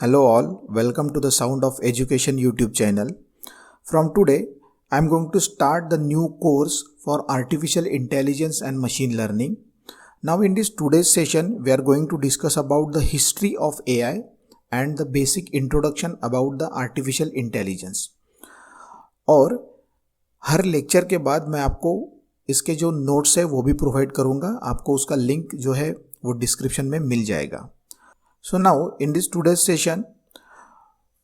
Hello all, welcome to the Sound of Education YouTube channel. From today, I am going to start the new course for Artificial Intelligence and Machine Learning. Now in this today's session, we are going to discuss about the history of AI and the basic introduction about the Artificial Intelligence. और हर lecture के बाद मैं आपको इसके जो notes है वो भी प्रोवाइड करूँगा, आपको उसका लिंक जो है वो डिस्क्रिप्शन में मिल जाएगा. So now in this today's session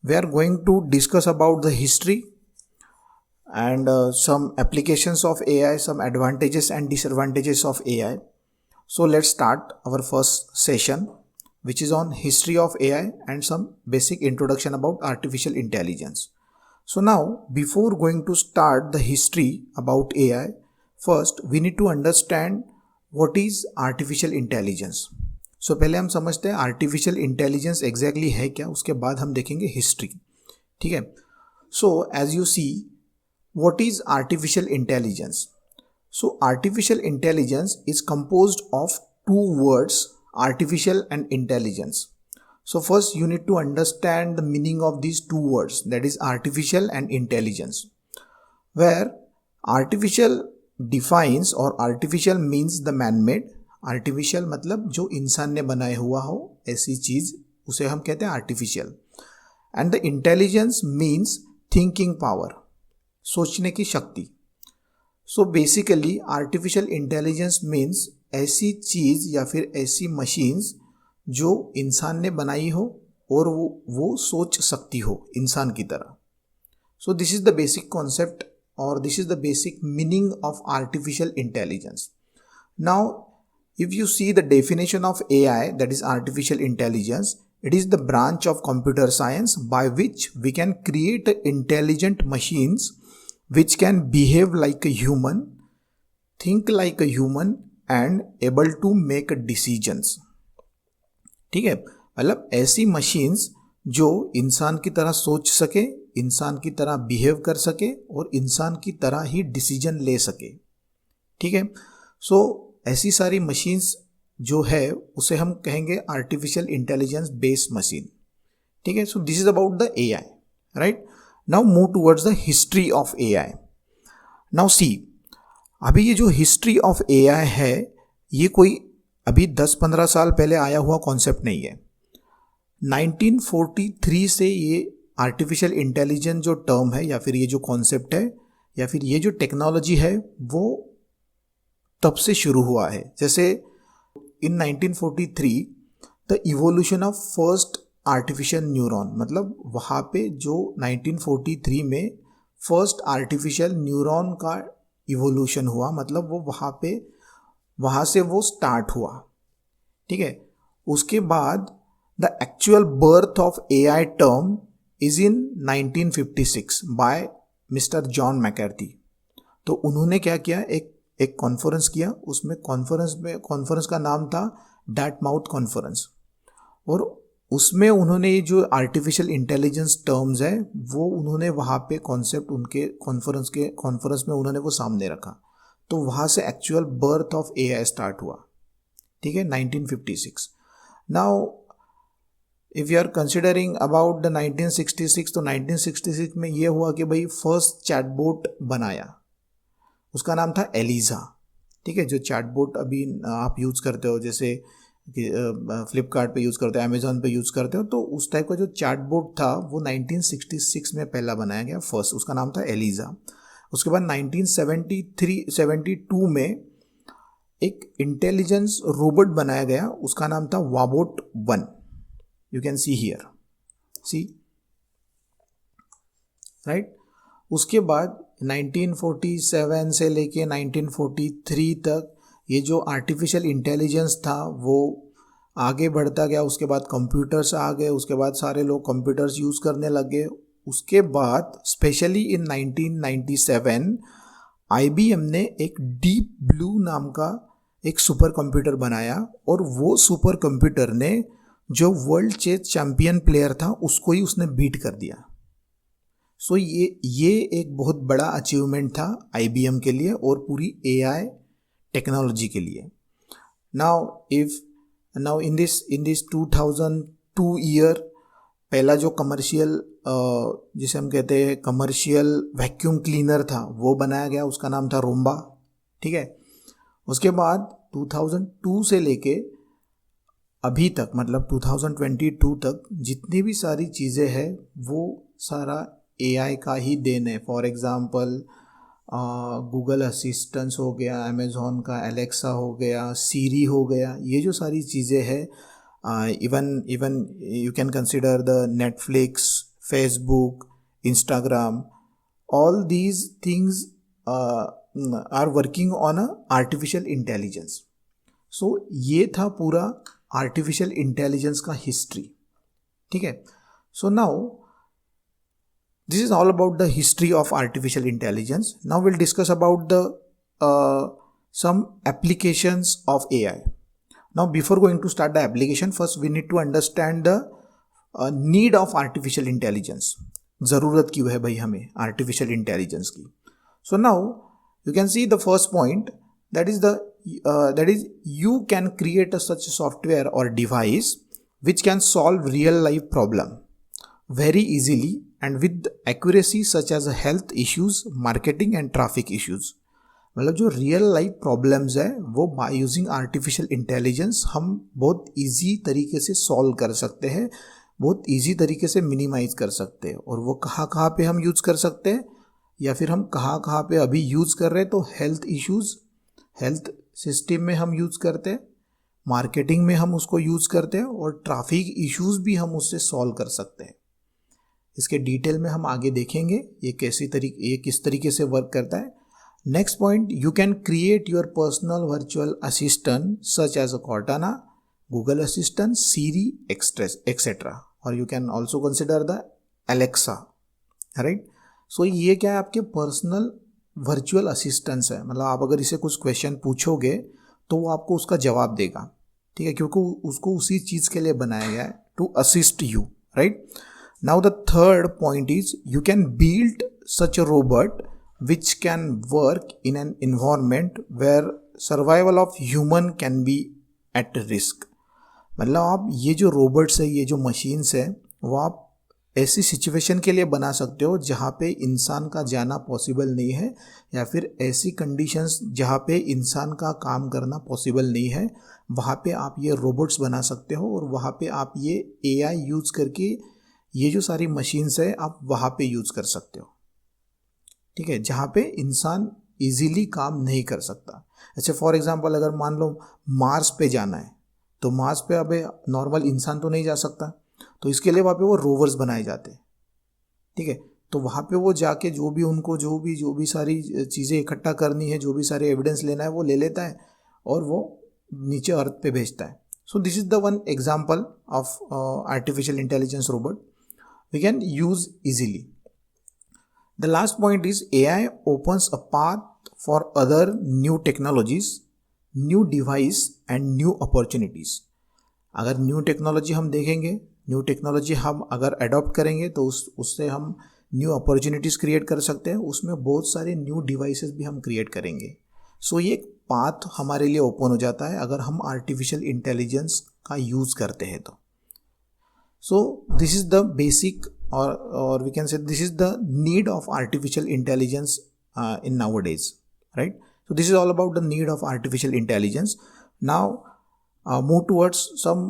we are going to discuss about the history and some applications of AI, some advantages and disadvantages of AI. So let's start our first session, which is on history of AI and some basic introduction about artificial intelligence. So now before going to start the history about AI, first we need to understand what is artificial intelligence. सो पहले हम समझते हैं artificial intelligence exactly है क्या, उसके बाद हम देखेंगे हिस्ट्री. ठीक है. So as you see what is artificial intelligence. So artificial intelligence is composed of two words, artificial and intelligence. So first you need to understand the meaning of these two words, that is artificial and intelligence. Where artificial defines और artificial means the man made. Artificial मतलब जो इंसान ने बनाया हुआ हो ऐसी चीज़, उसे हम कहते हैं artificial. And the intelligence means thinking power, सोचने की शक्ति. So basically artificial intelligence means ऐसी चीज़ या फिर ऐसी मशीन्स जो इंसान ने बनाई हो और वो सोच सकती हो इंसान की तरह. So this is the basic concept और this is the basic meaning of artificial intelligence. Now if you see the definition of AI, that is artificial intelligence, it is the branch of computer science by which we can create intelligent machines which can behave like a human, think like a human and able to make decisions. ठीक है, मतलब ऐसी machines जो इंसान की तरह सोच सके, इंसान की तरह बिहेव कर सके और इंसान की तरह ही डिसीजन ले सके. ठीक है. सो ऐसी सारी मशीन्स जो है उसे हम कहेंगे आर्टिफिशियल इंटेलिजेंस बेस्ड मशीन. ठीक है. सो this is about the AI, right. Now move towards the history of AI. Now see, अभी ये जो हिस्ट्री ऑफ एआई है ये कोई अभी 10-15 साल पहले आया हुआ कॉन्सेप्ट नहीं है. 1943 से ये आर्टिफिशियल इंटेलिजेंस जो टर्म है या फिर ये जो कॉन्सेप्ट है या फिर ये जो टेक्नोलॉजी है वो तब से शुरू हुआ है. जैसे इन 1943 the evolution of first artificial neuron, मतलब वहाँ पे जो 1943 में फर्स्ट आर्टिफिशियल न्यूरॉन का इवोल्यूशन हुआ, मतलब वो वहाँ से वो स्टार्ट हुआ. ठीक है. उसके बाद the actual birth of AI term is in 1956 by mister John McCarthy. तो उन्होंने क्या किया, एक कॉन्फ्रेंस किया. उसमें कॉन्फ्रेंस का नाम था डार्टमाउथ कॉन्फ्रेंस और उसमें उन्होंने ये जो आर्टिफिशियल इंटेलिजेंस टर्म्स है वो उन्होंने वहाँ पे कॉन्सेप्ट उनके कॉन्फ्रेंस में उन्होंने वो सामने रखा. तो वहाँ से actual birth of AI start हुआ. ठीक है, 1956. Now if you are considering about the 1966, तो 1966 में ये हुआ कि भाई फर्स्ट चैटबॉट बनाया, उसका नाम था एलिजा. ठीक है. जो चैटबॉट अभी आप यूज़ करते हो, जैसे फ्लिपकार्ट पे यूज़ करते हो, अमेज़ॉन पे यूज़ करते हो, तो उस टाइप का जो चैटबॉट था वो 1966 में पहला बनाया गया फर्स्ट, उसका नाम था एलिजा. उसके बाद 1972 में एक इंटेलिजेंस रोबोट बनाया गया, उसका नाम था वाबोट 1. You can see here, see, right. उसके बाद 1947 से लेके 1943 तक ये जो आर्टिफिशियल इंटेलिजेंस था वो आगे बढ़ता गया. उसके बाद कंप्यूटर्स आ गए, उसके बाद सारे लोग कंप्यूटर्स यूज़ करने लगे. उसके बाद स्पेशली इन 1997 IBM ने एक डीप ब्लू नाम का एक सुपर कंप्यूटर बनाया और वो सुपर कंप्यूटर ने जो वर्ल्ड चेस चैम्पियन प्लेयर था उसको ही उसने बीट कर दिया. सो ये एक बहुत बड़ा अचीवमेंट था IBM के लिए और पूरी AI टेक्नोलॉजी के लिए. नाउ इन दिस 2002 ईयर पहला जो कमर्शियल जिसे हम कहते हैं कमर्शियल वैक्यूम क्लीनर था वो बनाया गया, उसका नाम था रूम्बा। ठीक है, उसके बाद 2002 से लेके अभी तक, मतलब 2022 तक जितनी भी सारी चीज़ें हैं वो सारा एआई का ही देन है। फॉर एग्ज़ाम्पल गूगल असिस्टेंस हो गया, अमेज़ॉन का एलेक्सा हो गया, सीरी हो गया, ये जो सारी चीज़ें हैं, even you can consider the Netflix, Facebook, Instagram, all these things are working on a artificial intelligence. So ये था पूरा आर्टिफिशियल इंटेलिजेंस का हिस्ट्री। ठीक है, so now this is all about the history of artificial intelligence. Now we'll discuss about the some applications of AI. Now before going to start the application, first we need to understand the need of artificial intelligence. ज़रूरत क्यों है भाई हमें artificial intelligence की? So now you can see the first point, that is you can create such a software or device which can solve real life problem very easily and with accuracy such as health issues, marketing and traffic issues. मतलब जो real life problems है वो by using artificial intelligence हम बहुत easy तरीके से solve कर सकते हैं, बहुत इजी तरीके से मिनिमाइज कर सकते हैं। और वो कहाँ कहाँ पे हम यूज़ कर सकते हैं, या फिर हम कहाँ कहाँ पे अभी यूज़ कर रहे हैं, तो हेल्थ इश्यूज़, हेल्थ सिस्टम में हम यूज़ करते हैं, मार्केटिंग में हम उसको यूज़ करते हैं, और ट्रैफिक इश्यूज़ भी हम उससे सॉल्व कर सकते हैं। इसके डिटेल में हम आगे देखेंगे ये किस तरीके से वर्क करता है। Next point, you can create your personal virtual assistant such as a Cortana, Google assistant, Siri etcetera, और you can also consider the Alexa, right. So ये क्या है, आपके पर्सनल वर्चुअल असिस्टेंट्स है। मतलब आप अगर इसे कुछ क्वेश्चन पूछोगे तो वो आपको उसका जवाब देगा, ठीक है, क्योंकि उसको उसी चीज़ के लिए बनाया गया है, to assist you, right. Now the third point is you can build such a robot which can work in an environment where survival of human can be at risk. मतलब आप ये जो रोबोट्स है, ये जो मशीन्स है, वो आप ऐसी सिचुएशन के लिए बना सकते हो जहाँ पे इंसान का जाना पॉसिबल नहीं है, या फिर ऐसी कंडीशंस जहाँ पे इंसान का काम करना पॉसिबल नहीं है, वहाँ पे आप ये रोबोट्स बना सकते हो। और वहाँ पे आप ये AI यूज़ करके ये जो सारी मशीन्स है आप वहाँ पे यूज़ कर सकते हो, ठीक है, जहाँ पे इंसान इजीली काम नहीं कर सकता। अच्छा, फॉर एग्जांपल अगर मान लो मार्स पे जाना है, तो मार्स पे अबे नॉर्मल इंसान तो नहीं जा सकता, तो इसके लिए वहाँ पे वो रोवर्स बनाए जाते हैं, ठीक है। तो वहाँ पे वो जाके जो भी सारी चीज़ें इकट्ठा करनी है, जो भी सारे एविडेंस लेना है वो ले लेता है, और वो नीचे अर्थ पे भेजता है। सो this is the one example of artificial intelligence robot we can use easily. The last point is AI opens a path for other new technologies, new device and new opportunities. अगर न्यू टेक्नोलॉजी हम देखेंगे, new technology हम अगर adopt करेंगे तो उससे हम new opportunities create कर सकते हैं, उसमें बहुत सारे न्यू डिवाइसेस भी हम क्रिएट करेंगे। सो ये एक पाथ हमारे लिए ओपन हो जाता है अगर हम आर्टिफिशियल इंटेलिजेंस का यूज़ करते हैं तो। So this is the basic, or we can say this is the need of artificial intelligence in nowadays, right? So this is all about the need of artificial intelligence. Now move towards some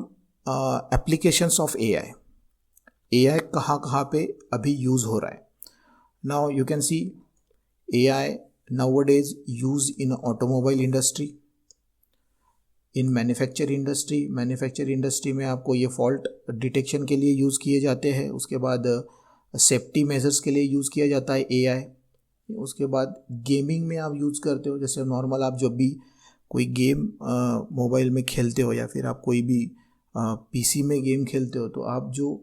applications of AI. AI कहाँ पे अभी use हो रहा है। Now you can see AI nowadays used in automobile industry, in manufacture industry में आपको ये fault detection के लिए यूज़ किए जाते हैं। उसके बाद सेफ्टी मेजर्स के लिए यूज़ किया जाता है AI। उसके बाद गेमिंग में आप यूज़ करते हो, जैसे नॉर्मल आप जब भी कोई गेम मोबाइल में खेलते हो, या फिर आप कोई भी PC में गेम खेलते हो, तो आप जो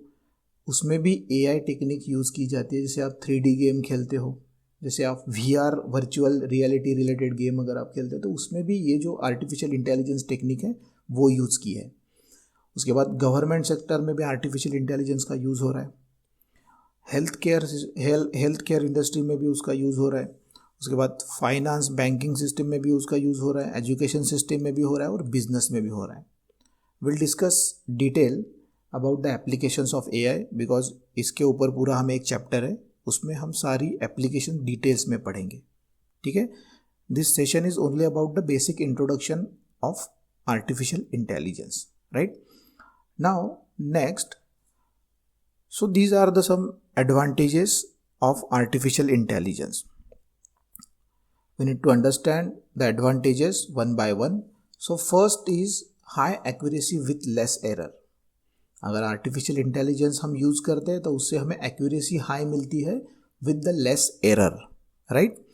उसमें भी AI टेक्निक यूज़ की जाती है। जैसे आप 3D गेम खेलते हो, जैसे आप VR virtual reality related game अगर आप खेलते हो, तो उसमें भी ये जो आर्टिफिशियल इंटेलिजेंस टेक्निक है वो यूज़ की है। उसके बाद गवर्नमेंट सेक्टर में भी आर्टिफिशियल इंटेलिजेंस का यूज़ हो रहा है, हेल्थ केयर इंडस्ट्री में भी उसका यूज़ हो रहा है। उसके बाद फाइनेंस बैंकिंग सिस्टम में भी उसका यूज़ हो रहा है, एजुकेशन सिस्टम में भी हो रहा है, और बिजनेस में भी हो रहा है। Will discuss detail about the applications of AI, because इसके ऊपर पूरा हमें एक चैप्टर है, उसमें हम सारी एप्लीकेशन डिटेल्स में पढ़ेंगे. ठीक है. This session is only about the basic introduction of artificial intelligence, right. Now next, so these are the some advantages of artificial intelligence. We need to understand the advantages one by one. So first is high accuracy with less error. अगर artificial intelligence हम use करते हैं तो उससे हमें accuracy high मिलती है with the less error, right.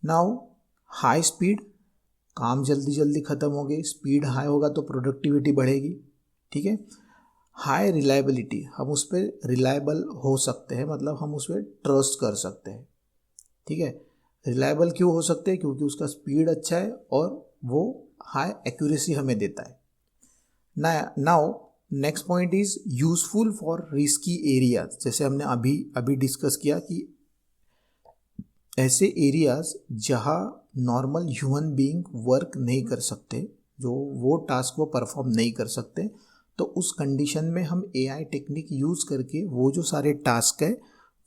Now high speed, काम जल्दी जल्दी ख़त्म हो गई, स्पीड हाई होगा तो प्रोडक्टिविटी बढ़ेगी. ठीक है. हाई रिलायबिलिटी, हम उस पर रिलायबल हो सकते हैं, मतलब हम उस पर ट्रस्ट कर सकते हैं. ठीक है. रिलायबल क्यों हो सकते हैं? क्योंकि उसका स्पीड अच्छा है और वो हाई एक्यूरेसी हमें देता है. Now next point is useful for risky areas. जैसे हमने अभी डिस्कस किया कि ऐसे एरियाज जहाँ नॉर्मल ह्यूमन बीइंग वर्क नहीं कर सकते, जो वो टास्क वो परफॉर्म नहीं कर सकते, तो उस कंडीशन में हम एआई टेक्निक यूज़ करके वो जो सारे टास्क है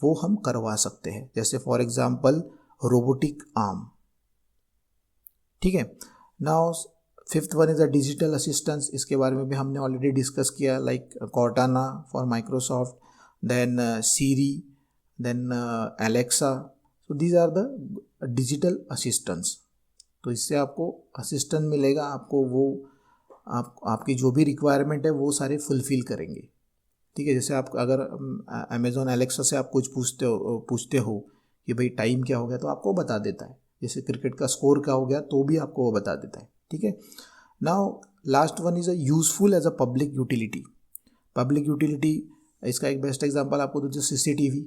वो हम करवा सकते हैं. जैसे फॉर एग्जांपल रोबोटिक आर्म. ठीक है. Now fifth one is a digital assistance. इसके बारे में भी हमने ऑलरेडी डिस्कस किया, like Cortana for Microsoft, then Siri, then Alexa. So these are the digital assistants. तो इससे आपको असिस्टेंट मिलेगा, आपको वो आपकी जो भी रिक्वायरमेंट है वो सारे फुलफ़िल करेंगे. ठीक है. जैसे आप अगर अमेज़ॉन एलेक्सा से आप कुछ पूछते हो कि भाई टाइम क्या हो गया, तो आपको बता देता है. जैसे क्रिकेट का स्कोर क्या हो गया तो भी आपको वो बता देता है. ठीक है. Now last one is a useful as a public utility. Public utility, इसका एक बेस्ट एग्जांपल आपको दूँ, सीसीटीवी.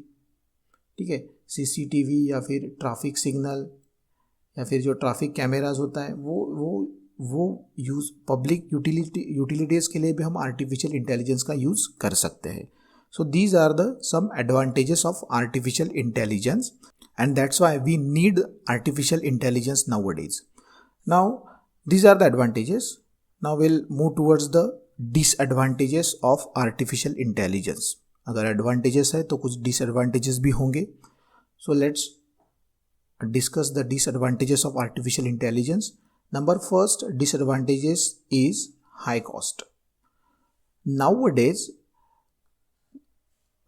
ठीक है. सीसीटीवी या फिर ट्रैफिक सिग्नल या फिर जो ट्रैफिक कैमराज होता है वो यूज़ पब्लिक यूटिलिटीज़ के लिए भी हम आर्टिफिशियल इंटेलिजेंस का यूज़ कर सकते हैं. So these are the some advantages of artificial intelligence, and that's why we need artificial intelligence nowadays. Now these are the advantages. Now will move towards the disadvantages of artificial intelligence. अगर advantages है तो कुछ disadvantages भी होंगे. So let's discuss the disadvantages of artificial intelligence. Number first disadvantages is high cost. Nowadays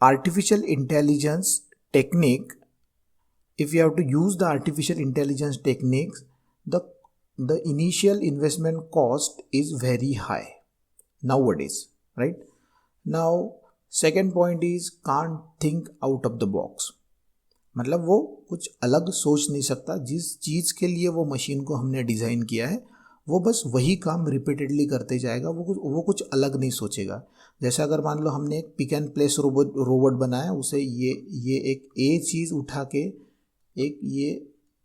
artificial intelligence technique, if you have to use the artificial intelligence techniques, the initial investment cost is very high nowadays, right? Now second point is can't think out of the box. मतलब वो कुछ अलग सोच नहीं सकता. जिस चीज़ के लिए वो मशीन को हमने डिज़ाइन किया है वो बस वही काम रिपीटेडली करते जाएगा, वो कुछ अलग नहीं सोचेगा. जैसे अगर मान लो हमने एक पिक एंड प्लेस रोबोट बनाया, उसे ये एक ए चीज़ उठा के एक ये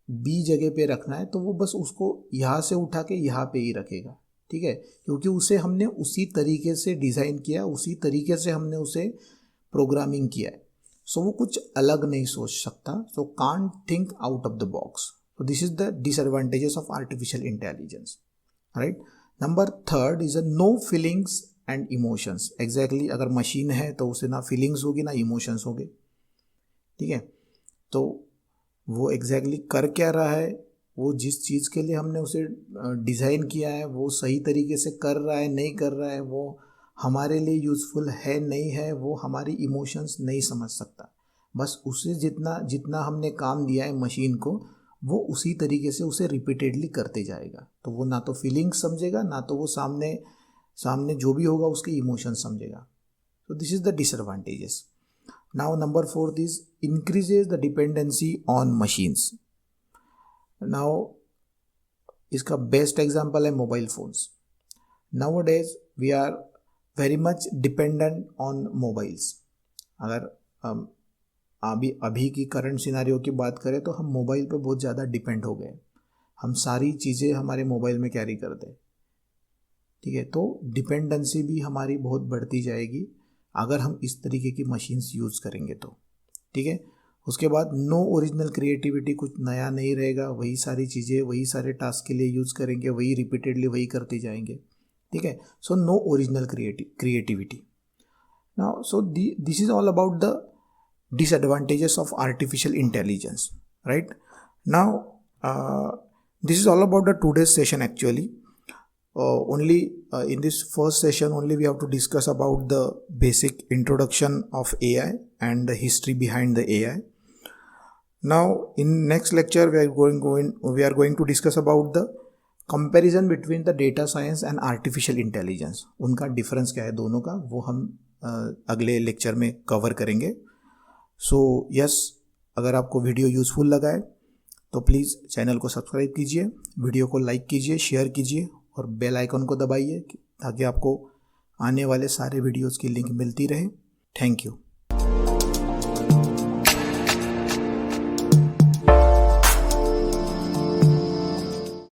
बी जगह पे रखना है, तो वो बस उसको यहाँ से उठा के यहाँ पे ही रखेगा. ठीक है. क्योंकि उसे हमने उसी तरीके से डिज़ाइन किया, उसी तरीके से हमने उसे प्रोग्रामिंग किया है. सो वो कुछ अलग नहीं सोच सकता. So can't think out of the box. So this is the disadvantages of artificial intelligence, right. Number third is a no feelings and emotions. Exactly अगर मशीन है तो उसे ना फीलिंग्स होगी ना इमोशंस होंगे. ठीक है. तो वो एग्जैक्टली कर क्या रहा है, वो जिस चीज़ के लिए हमने उसे डिज़ाइन किया है वो सही तरीके से कर रहा है नहीं कर रहा है, वो हमारे लिए यूज़फुल है नहीं है, वो हमारी इमोशंस नहीं समझ सकता. बस उसे जितना हमने काम दिया है मशीन को, वो उसी तरीके से उसे रिपीटेडली करते जाएगा. तो वो ना तो फीलिंग्स समझेगा, ना तो वो सामने जो भी होगा उसके इमोशंस समझेगा. तो this is the disadvantages. Now number fourth is increases the dependency on machines. Now इसका बेस्ट एग्जांपल है mobile phones. Nowadays we are very much dependent on mobiles. अगर अभी की करंट सिनारियो की बात करें तो हम मोबाइल पे बहुत ज़्यादा डिपेंड हो गए. हम सारी चीज़ें हमारे मोबाइल में कैरी करते हैं. ठीक है. तो डिपेंडेंसी भी हमारी बहुत बढ़ती जाएगी अगर हम इस तरीके की मशीन्स यूज़ करेंगे तो. ठीक है. उसके बाद नो ओरिजिनल क्रिएटिविटी, कुछ नया नहीं रहेगा. वही सारी चीज़ें वही सारे टास्क के लिए यूज़ करेंगे, वही रिपीटेडली वही करते जाएंगे. ठीक है. So no original creativity. Now so this is all about the disadvantages of artificial intelligence, right? Now this is all about the today's session actually. Only in this first session only we have to discuss about the basic introduction of AI and the history behind the AI. Now in next lecture we are going to discuss about the comparison between the data science and artificial intelligence. उनका difference क्या है दोनों का, वो हम अगले lecture में cover करेंगे. सो यस, अगर आपको वीडियो यूज़फुल लगा है तो प्लीज़ चैनल को सब्सक्राइब कीजिए, वीडियो को लाइक कीजिए, शेयर कीजिए और बेल आइकन को दबाइए ताकि आपको आने वाले सारे वीडियोज़ की लिंक मिलती रहे. Thank you.